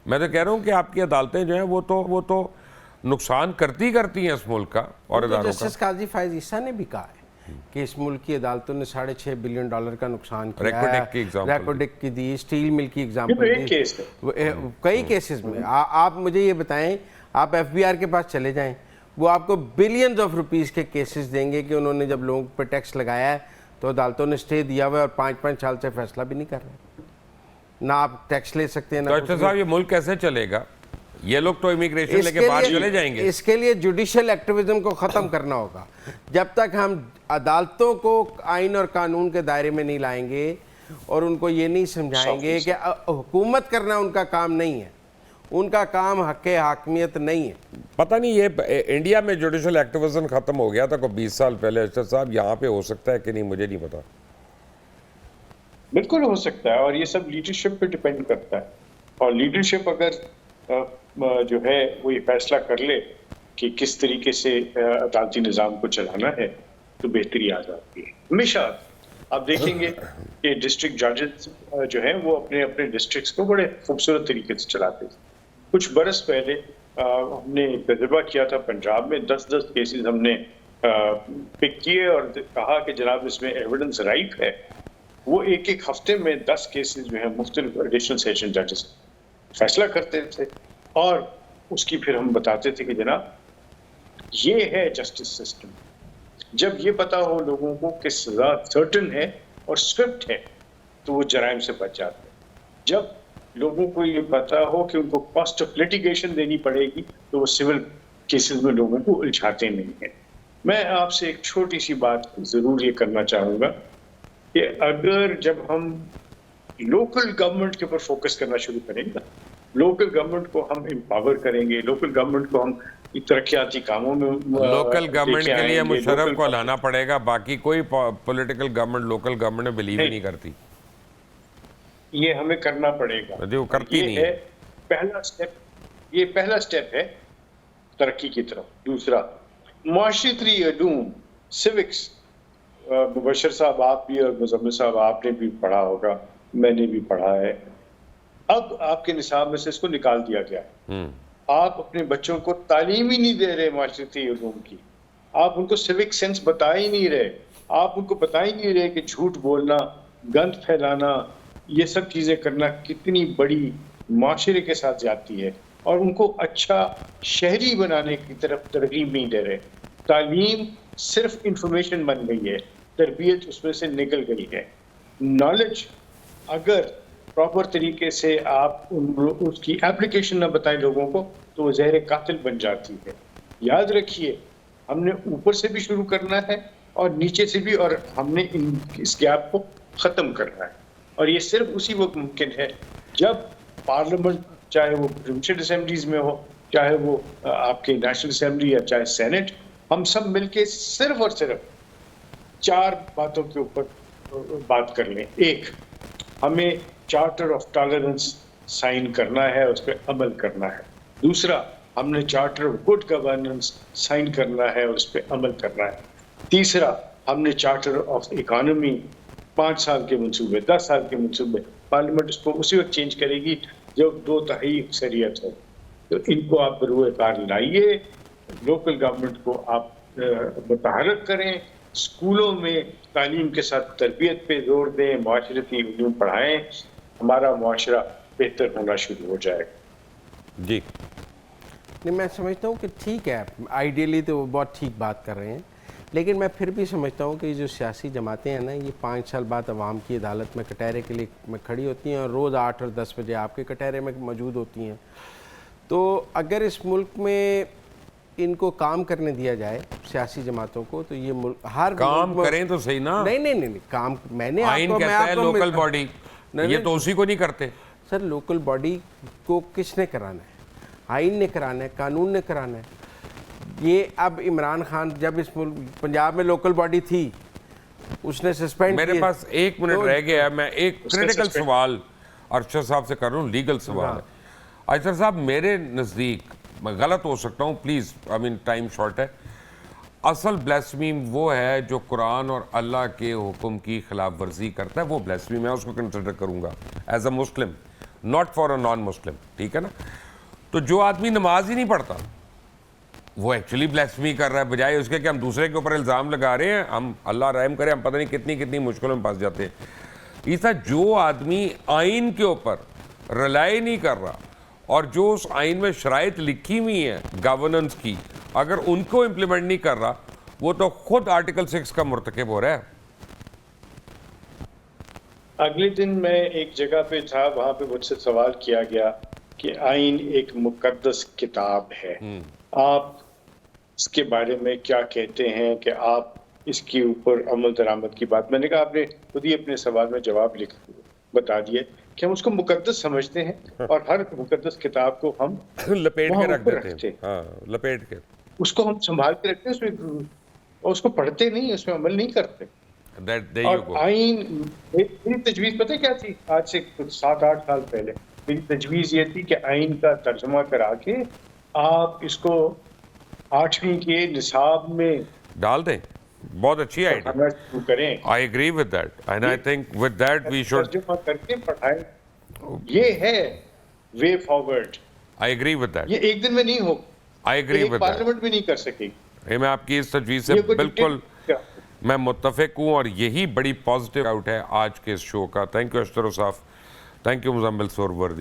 میں تو کہہ رہا ہوں کہ آپ کی عدالتیں جو ہیں وہ تو نقصان کرتی ہیں اس ملک کا اور اداروں کا. جسٹس قاضی فائز عیسیٰ نے بھی کہا ہے کہ اس ملک کی عدالتوں نے $6.5 بلین کا نقصان کیا ہے. ریکوڈک کی دی, اسٹیل مل کی ایگزامپل دی, کئی کیسز میں. آپ مجھے یہ بتائیں, آپ ایف بی آر کے پاس چلے جائیں, وہ آپ کو بلینز آف روپیز کے کیسز دیں گے کہ انہوں نے جب لوگوں پہ ٹیکس لگایا ہے تو عدالتوں نے اسٹے دیا ہوا ہے اور 5 سال سے فیصلہ بھی نہیں کر رہے. نہ آپ ٹیکس لے سکتے ہیں. ڈاکٹر صاحب یہ ملک کیسے چلے گا؟ یہ لوگ تو امیگریشن لے کے باہر چلے جائیں گے. اس کے لیے جوڈیشل ایکٹیویزم کو ختم کرنا ہوگا. جب تک ہم عدالتوں کو آئین اور قانون کے دائرے میں نہیں لائیں گے اور ان کو یہ نہیں سمجھائیں گے کہ حکومت کرنا ان کا کام نہیں ہے, ان کا کام حق حاکمیت نہیں ہے. پتہ نہیں یہ انڈیا میں جوڈیشل ایکٹیویزم ختم ہو گیا تھا کوئی 20 سال پہلے. اشرف صاحب یہاں پہ ہو سکتا ہے کہ نہیں مجھے نہیں پتا. بالکل ہو سکتا ہے, اور یہ سب لیڈرشپ پہ ڈیپینڈ کرتا ہے. اور لیڈرشپ اگر جو ہے وہ یہ فیصلہ کر لے کہ کس طریقے سے عدالتی نظام کو چلانا ہے تو بہتری آ جاتی ہے. ہمیشہ آپ دیکھیں گے کہ ڈسٹرکٹ ججز جو ہیں وہ اپنے اپنے ڈسٹرکٹس کو بڑے خوبصورت طریقے سے چلاتے تھے. کچھ برس پہلے ہم نے تجربہ کیا تھا پنجاب میں, 10 کیسز ہم نے پک کیے اور کہا کہ جناب اس میں ایویڈنس رائٹ ہے. وہ ایک ہفتے میں 10 کیسز جو ہیں مختلف ایڈیشنل سیشن ججز فیصلہ کرتے تھے, اور اس کی پھر ہم بتاتے تھے کہ جناب یہ ہے جسٹس سسٹم. جب یہ پتا ہو لوگوں کو کہ سزا سرٹن ہے اور سوئفٹ ہے تو وہ جرائم سے بچ جاتے ہیں. جب لوگوں کو یہ پتا ہو کہ ان کو کاسٹ آف لیٹیگیشن دینی پڑے گی تو وہ سول کیسز میں لوگوں کو الجھاتے نہیں ہیں. میں آپ سے ایک چھوٹی سی بات ضرور یہ کرنا چاہوں گا کہ اگر جب ہم لوکل گورنمنٹ کے اوپر فوکس کرنا شروع کریں گے, لوکل گورنمنٹ کو ہم امپاور کریں گے, لوکل گورنمنٹ کو ہم ترقیاتی کاموں میں لوکل گورنمنٹ کے لیے مشرف کو لانا پڑے گا, باقی کوئی پولیٹیکل گورنمنٹ لوکل گورنمنٹ میں بلیو ہی نہیں کرتی. یہ ہمیں کرنا پڑے گا, جو کرتی نہیں ہے پہلا سٹیپ ہے ترقی کی طرف. دوسرا معاشرتی علوم, سیوکس. مبشر صاحب آپ بھی اور مزمل صاحب آپ نے بھی پڑھا ہوگا, میں نے بھی پڑھا ہے. اب آپ کے نصاب میں سے اس کو نکال دیا گیا. آپ اپنے بچوں کو تعلیم ہی نہیں دے رہے معاشرتی علوم کی, آپ ان کو سیوک سینس بتا ہی نہیں رہے, آپ ان کو بتا ہی نہیں رہے کہ جھوٹ بولنا, گند پھیلانا, یہ سب چیزیں کرنا کتنی بڑی معاشرے کے ساتھ جاتی ہے, اور ان کو اچھا شہری بنانے کی طرف ترغیب نہیں دے رہے. تعلیم صرف انفارمیشن بن گئی ہے, تربیت اس میں سے نکل گئی ہے. نالج اگر پراپر طریقے سے آپ اس کی اپلیکیشن نہ بتائیں لوگوں کو تو وہ زہر قاتل بن جاتی ہے. یاد رکھیے ہم نے اوپر سے بھی شروع کرنا ہے اور نیچے سے بھی, اور ہم نے اس گیپ کو ختم کرنا ہے. اور یہ صرف اسی وقت ممکن ہے جب پارلیمنٹ, چاہے وہ پروونشل اسمبلیز میں ہو, چاہے وہ آپ کے نیشنل اسمبلی یا چاہے سینٹ, ہم سب مل کے صرف اور صرف 4 باتوں کے اوپر بات کر لیں. ایک, ہمیں چارٹر آف ٹالرنس سائن کرنا ہے, اس پہ عمل کرنا ہے. دوسرا, ہم نے charter of good governance sign کرنا ہے اور اس پہ عمل کرنا ہے. تیسرا, ہم نے چارٹر آف اکانومی 5 سال کے منصوبے, 10 سال کے منصوبے, پارلیمنٹ اس کو اسی وقت چینج کرے گی جب 2/3 اکثریت ہو. تو ان کو آپ بروئے کار لائیے, لوکل گورنمنٹ کو آپ متحرک کریں, اسکولوں میں تعلیم کے ساتھ تربیت پہ زور دیں, معاشرتی علوم پڑھائیں, ہمارا معاشرہ بہتر ہونا شروع ہو جائے گا. جی نہیں, میں سمجھتا ہوں کہ ٹھیک ہے, آئیڈیلی تو وہ بہت ٹھیک بات کر رہے ہیں, لیکن میں پھر بھی سمجھتا ہوں کہ یہ جو سیاسی جماعتیں ہیں نا, یہ 5 سال بعد عوام کی عدالت میں کٹہرے کے لیے میں کھڑی ہوتی ہیں, اور روز 8 اور 10 بجے آپ کے کٹہرے میں موجود ہوتی ہیں. تو اگر اس ملک میں ان کو کام کرنے دیا جائے سیاسی جماعتوں کو, تو یہ ملک ہر کام کریں تو صحیح نا. نہیں کام میں نے آئین کہتا ہے لوکل باڈی, یہ تو اسی کو نہیں کرتے. سر لوکل باڈی کو کس نے کرانا ہے؟ آئین نے کرانا ہے, قانون نے کرانا ہے. یہ اب عمران خان جب اس ملک پنجاب میں لوکل باڈی تھی اس نے سسپینڈ, میرے پاس 1 منٹ رہ گیا ہے, میں ایک کریٹیکل سوال ارشد صاحب سے کر رہا ہوں, لیگل سوال ہے. ارشد صاحب میرے نزدیک, میں غلط ہو سکتا ہوں پلیز, ٹائم شارٹ ہے, اصل بلیسفیم وہ ہے جو قرآن اور اللہ کے حکم کی خلاف ورزی کرتا ہے, وہ بلیسفیم ہے, اس کو کنسیڈر کروں گا as a Muslim. not for a non-Muslim, ٹھیک ہے نا. تو جو آدمی نماز ہی نہیں پڑھتا وہ ایکچولی بلیسفیمی کر رہا ہے, بجائے اس کے کہ ہم دوسرے کے اوپر الزام لگا رہے ہیں, ہم اللہ رحم کرے, ہم پتہ نہیں کتنی مشکلوں میں پھنس جاتے ہیں. اس طرح جو آدمی آئین کے اوپر رلائی نہیں کر رہا اور جو اس آئین میں شرائط لکھی ہوئی ہیں گورننس کی, اگر ان کو امپلیمنٹ نہیں کر رہا, وہ تو خود آرٹیکل 6 کا مرتکب ہو رہا ہے. اگلے دن میں ایک جگہ پہ تھا, وہاں پہ مجھ سے سوال کیا گیا کہ آئین ایک مقدس کتاب ہے, آپ اس کے بارے میں کیا کہتے ہیں کہ آپ اس کے اوپر عمل درآمد کی بات. میں نے کہا آپ نے خود ہی اپنے سوال میں جواب بتا دیا کہ ہم اس کو مقدس سمجھتے ہیں اور ہر مقدس کتاب کو ہم لپیٹ کے رکھ دیتے ہیں. ہاں, لپیٹ کے اس کو ہم سنبھال کے رکھتے ہیں, اس کو پڑھتے نہیں, اس میں عمل نہیں کرتے. اور آئین, میری تجویز پتہ کیا تھی آج سے 7-8 سال پہلے؟ میری تجویز یہ تھی کہ آئین کا ترجمہ کرا کے آپ اس کو 8ویں کے نصاب میں ڈال دیں. بہت اچھی آئیڈیا, کریں. I agree with that and I think with that we should ترجمہ کر کے پڑھائیں. یہ ہے way forward. I agree with that. یہ ایک دن میں نہیں ہو, I agree with that. Parliament بھی نہیں کر سکے. میں آپ کی اس تجویز سے بالکل میں متفق ہوں, اور یہی بڑی پازیٹیو آؤٹ ہے آج کے اس شو کا. تھینک یو اشتر اوصاف, تھینک یو مزمل سہروردی.